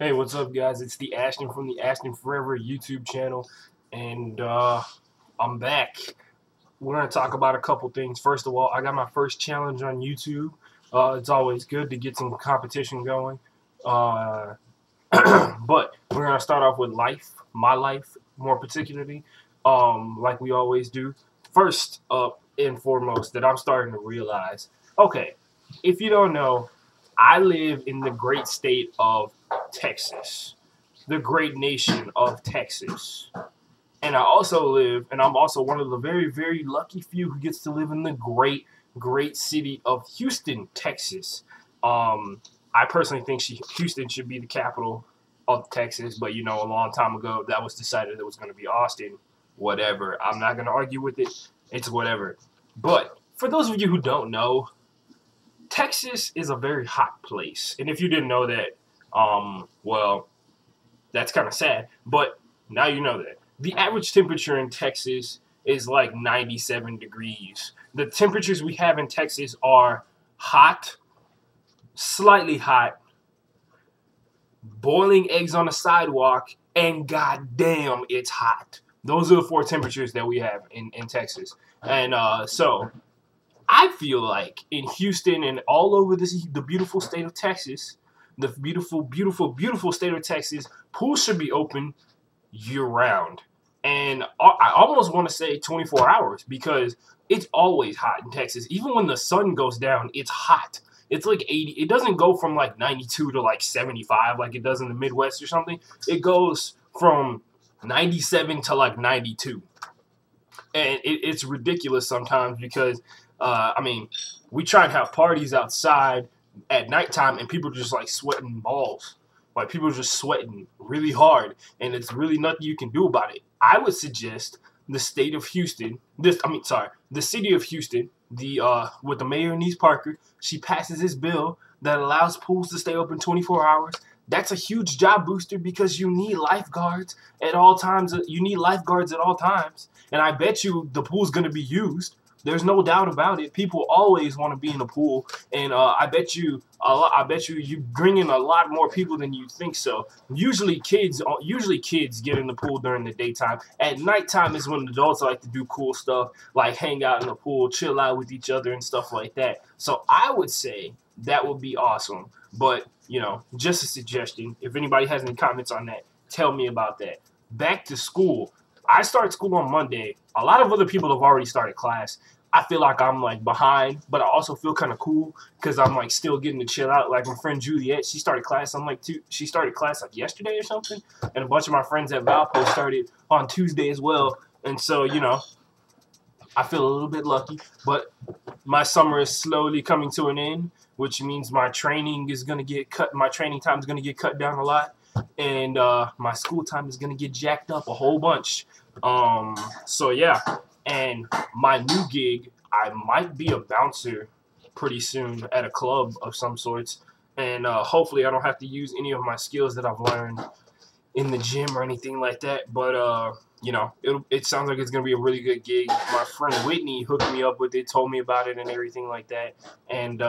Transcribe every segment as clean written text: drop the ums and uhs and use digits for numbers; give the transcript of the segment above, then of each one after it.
Hey, what's up, guys? It's the Ashton from the Ashton Forever YouTube channel, and I'm back. We're gonna talk about a couple things. First of all, I got my first challenge on YouTube. It's always good to get some competition going. Uh, but we're gonna start off with life, my life, more particularly, like we always do. First up and foremost, that I'm starting to realize. Okay, if you don't know, I live in the great state of Texas, the great nation of Texas. And I also live, and I'm also one of the very, very lucky few who gets to live in the great, great city of Houston, Texas. I personally think Houston should be the capital of Texas, but a long time ago that was decided it was going to be Austin. Whatever. I'm not going to argue with it. It's whatever. But for those of you who don't know, Texas is a very hot place, and if you didn't know that, well, that's kind of sad. But now you know that. The average temperature in Texas is like 97 degrees. The temperatures we have in Texas are hot, slightly hot, boiling eggs on the sidewalk, and goddamn, it's hot. Those are the four temperatures that we have in Texas. And so I feel like in Houston and all over the beautiful state of Texas, the beautiful, beautiful, beautiful state of Texas, pools should be open year round. And I almost want to say 24 hours because it's always hot in Texas. Even when the sun goes down, it's hot. It's like 80. It doesn't go from like 92 to like 75 like it does in the Midwest or something. It goes from 97 to like 92. And it's ridiculous sometimes because, we try and have parties outside at nighttime and people are just like sweating balls. Like people are just sweating really hard, and it's really nothing you can do about it. I would suggest the state of Houston, the city of Houston, with the mayor Niece Parker, she passes this bill that allows pools to stay open 24 hours. That's a huge job booster because you need lifeguards at all times. You need lifeguards at all times, and I bet you the pool's going to be used. There's no doubt about it. People always want to be in the pool, and I bet you you bring in a lot more people than you think so. Usually kids get in the pool during the daytime. At nighttime is when adults like to do cool stuff, like hang out in the pool, chill out with each other and stuff like that. So I would say that would be awesome. But, just a suggestion. If anybody has any comments on that, tell me about that. Back to school. I start school on Monday. A lot of other people have already started class. I feel like I'm like behind, but I also feel kind of cool because I'm like still getting to chill out. Like my friend Juliet, she started class. She started class like yesterday or something, and a bunch of my friends at Valpo started on Tuesday as well. And so I feel a little bit lucky, but my summer is slowly coming to an end, which means my training is gonna get cut. My training time is gonna get cut down a lot, and my school time is gonna get jacked up a whole bunch. So yeah, and my new gig, I might be a bouncer pretty soon at a club of some sorts, and hopefully I don't have to use any of my skills that I've learned in the gym or anything like that. But it sounds like it's gonna be a really good gig. My friend Whitney hooked me up with it, told me about it, and everything like that. And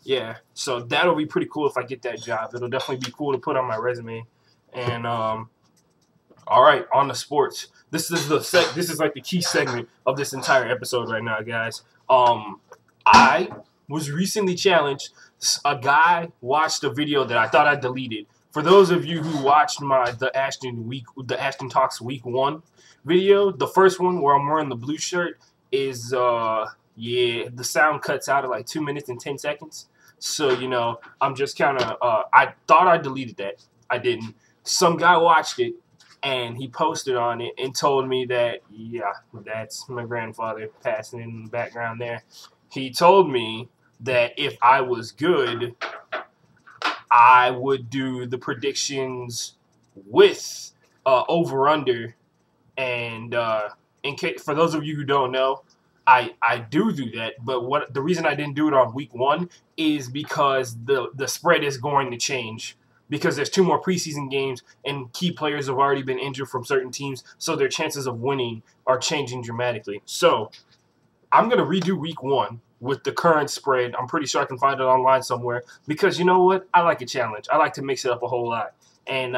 yeah, so that'll be pretty cool if I get that job. It'll definitely be cool to put on my resume. And all right, on the sports. This is like the key segment of this entire episode right now, guys. I was recently challenged. A guy watched a video that I thought I deleted. For those of you who watched the Ashton Talks Week 1 video, the first one where I'm wearing the blue shirt is the sound cuts out at like 2 minutes and 10 seconds. So I'm just kind of I thought I deleted that. I didn't. Some guy watched it and he posted on it and told me that, yeah, that's my grandfather passing in the background there. He told me that if I was good, I would do the predictions with over-under. And for those of you who don't know, I do that. But the reason I didn't do it on week 1 is because the spread is going to change. Because there's 2 more preseason games and key players have already been injured from certain teams, so their chances of winning are changing dramatically. So I'm going to redo week 1, with the current spread. I'm pretty sure I can find it online somewhere because you know what? I like a challenge. I like to mix it up a whole lot, and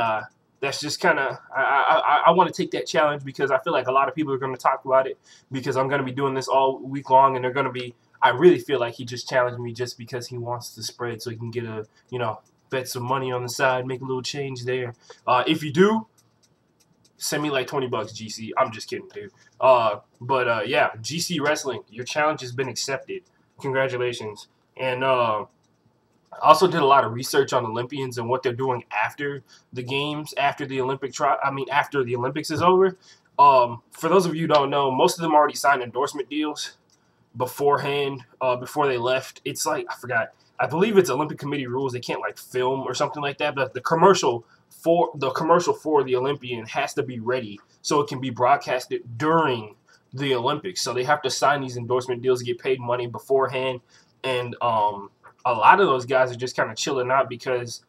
that's just kind of I want to take that challenge because I feel like a lot of people are going to talk about it because I'm going to be doing this all week long, and they're going to be. I really feel like he just challenged me just because he wants to spread so he can get a bet some money on the side, make a little change there. If you do, send me like $20, GC. I'm just kidding, dude. Yeah, GC Wrestling, your challenge has been accepted. Congratulations. And I also did a lot of research on Olympians and what they're doing after the games, after the after the Olympics is over. For those of you who don't know, most of them already signed endorsement deals beforehand, before they left. It's like, I forgot. I believe it's Olympic Committee rules. They can't like film or something like that. But the commercial for the Olympian has to be ready so it can be broadcasted during the Olympics. So they have to sign these endorsement deals, get paid money beforehand, and a lot of those guys are just kind of chilling out because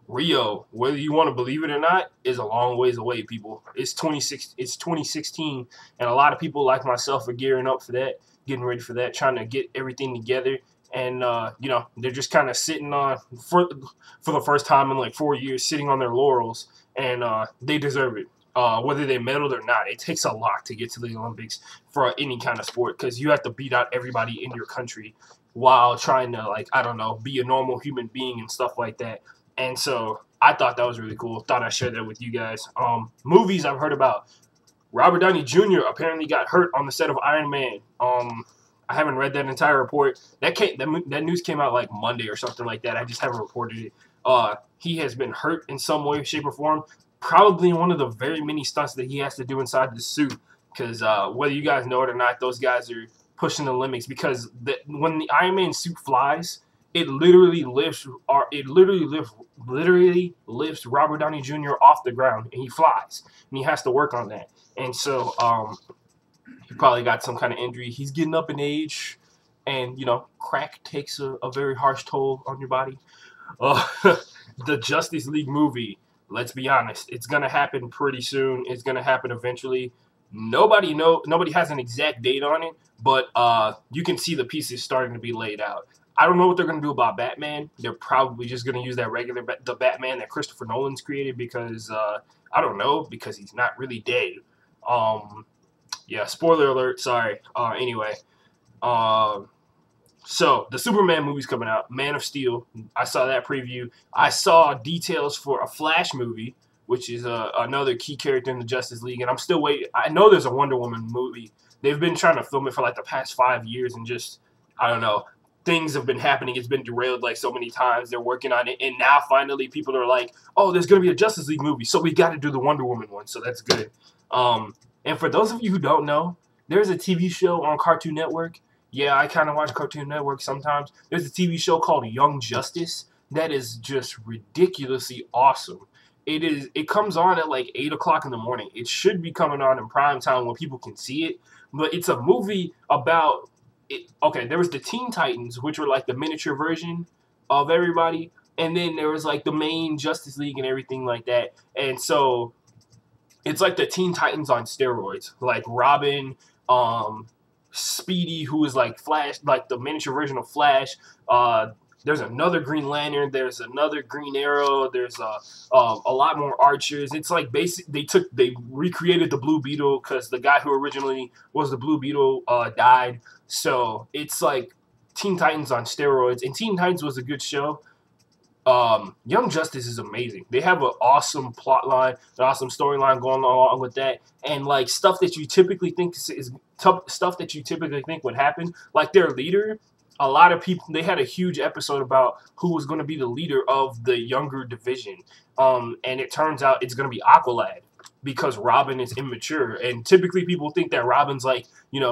Rio, whether you want to believe it or not, is a long ways away, people. It's 2016, and a lot of people like myself are gearing up for that, getting ready for that, trying to get everything together. And, they're just kind of sitting on, for the first time in like 4 years, sitting on their laurels, and they deserve it. Whether they medaled or not, it takes a lot to get to the Olympics for any kind of sport because you have to beat out everybody in your country while trying to, be a normal human being and stuff like that. And so I thought that was really cool. Thought I'd share that with you guys. Movies I've heard about. Robert Downey Jr. apparently got hurt on the set of Iron Man. I haven't read that entire report. That news came out like Monday or something like that. I just haven't reported it. He has been hurt in some way, shape, or form. Probably one of the very many stunts that he has to do inside the suit. Because whether you guys know it or not, those guys are pushing the limits. Because when the Iron Man suit flies, it literally lifts Robert Downey Jr. off the ground, and he flies, and he has to work on that. And so he probably got some kind of injury. He's getting up in age, and crack takes a very harsh toll on your body. The Justice League movie, let's be honest, it's gonna happen pretty soon. It's gonna happen eventually. Nobody has an exact date on it, but you can see the pieces starting to be laid out. I don't know what they're going to do about Batman. They're probably just going to use that the Batman that Christopher Nolan's created because, I don't know, because he's not really dead. Yeah, spoiler alert, sorry. Anyway, so the Superman movie's coming out, Man of Steel. I saw that preview. I saw details for a Flash movie, which is another key character in the Justice League, and I'm still waiting. I know there's a Wonder Woman movie. They've been trying to film it for like the past 5 years, and just, I don't know. Things have been happening. It's been derailed like so many times. They're working on it. And now finally people are like, oh, there's going to be a Justice League movie. So we got to do the Wonder Woman one. So that's good. And for those of you who don't know, there's a TV show on Cartoon Network. Yeah, I kind of watch Cartoon Network sometimes. There's a TV show called Young Justice that is just ridiculously awesome. It comes on at like 8 o'clock in the morning. It should be coming on in prime time when people can see it. But it's a movie about... Okay, there was the Teen Titans, which were like the miniature version of everybody, and then there was like the main Justice League and everything like that. And so it's like the Teen Titans on steroids, like Robin, Speedy, who is like Flash, like the miniature version of Flash. There's another Green Lantern. There's another Green Arrow. There's a lot more Archers. It's like they recreated the Blue Beetle because the guy who originally was the Blue Beetle died. So it's like Teen Titans on steroids. And Teen Titans was a good show. Young Justice is amazing. They have an awesome plot line, an awesome storyline going along with that, and like stuff that you typically think would happen. Like their leader. A lot of people, they had a huge episode about who was going to be the leader of the younger division. And it turns out it's going to be Aqualad because Robin is immature. And typically people think that Robin's like,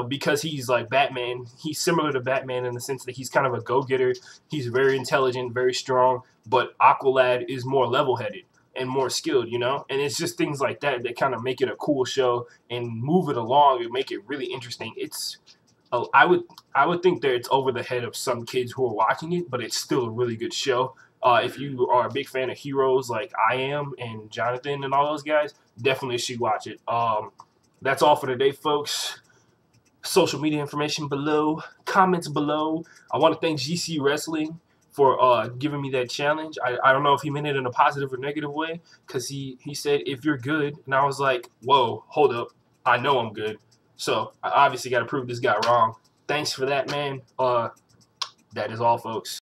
because he's like Batman, he's similar to Batman in the sense that he's kind of a go-getter. He's very intelligent, very strong, but Aqualad is more level-headed and more skilled, And it's just things like that that kind of make it a cool show and move it along and make it really interesting. I would think that it's over the head of some kids who are watching it, but it's still a really good show. If you are a big fan of heroes like I am and Jonathan and all those guys, definitely should watch it. That's all for today, folks. social media information below, comments below. I want to thank GC Wrestling for giving me that challenge. I don't know if he meant it in a positive or negative way, because he said, if you're good, and I was like, whoa, hold up, I know I'm good. So I obviously got to prove this guy wrong. Thanks for that, man. That is all, folks.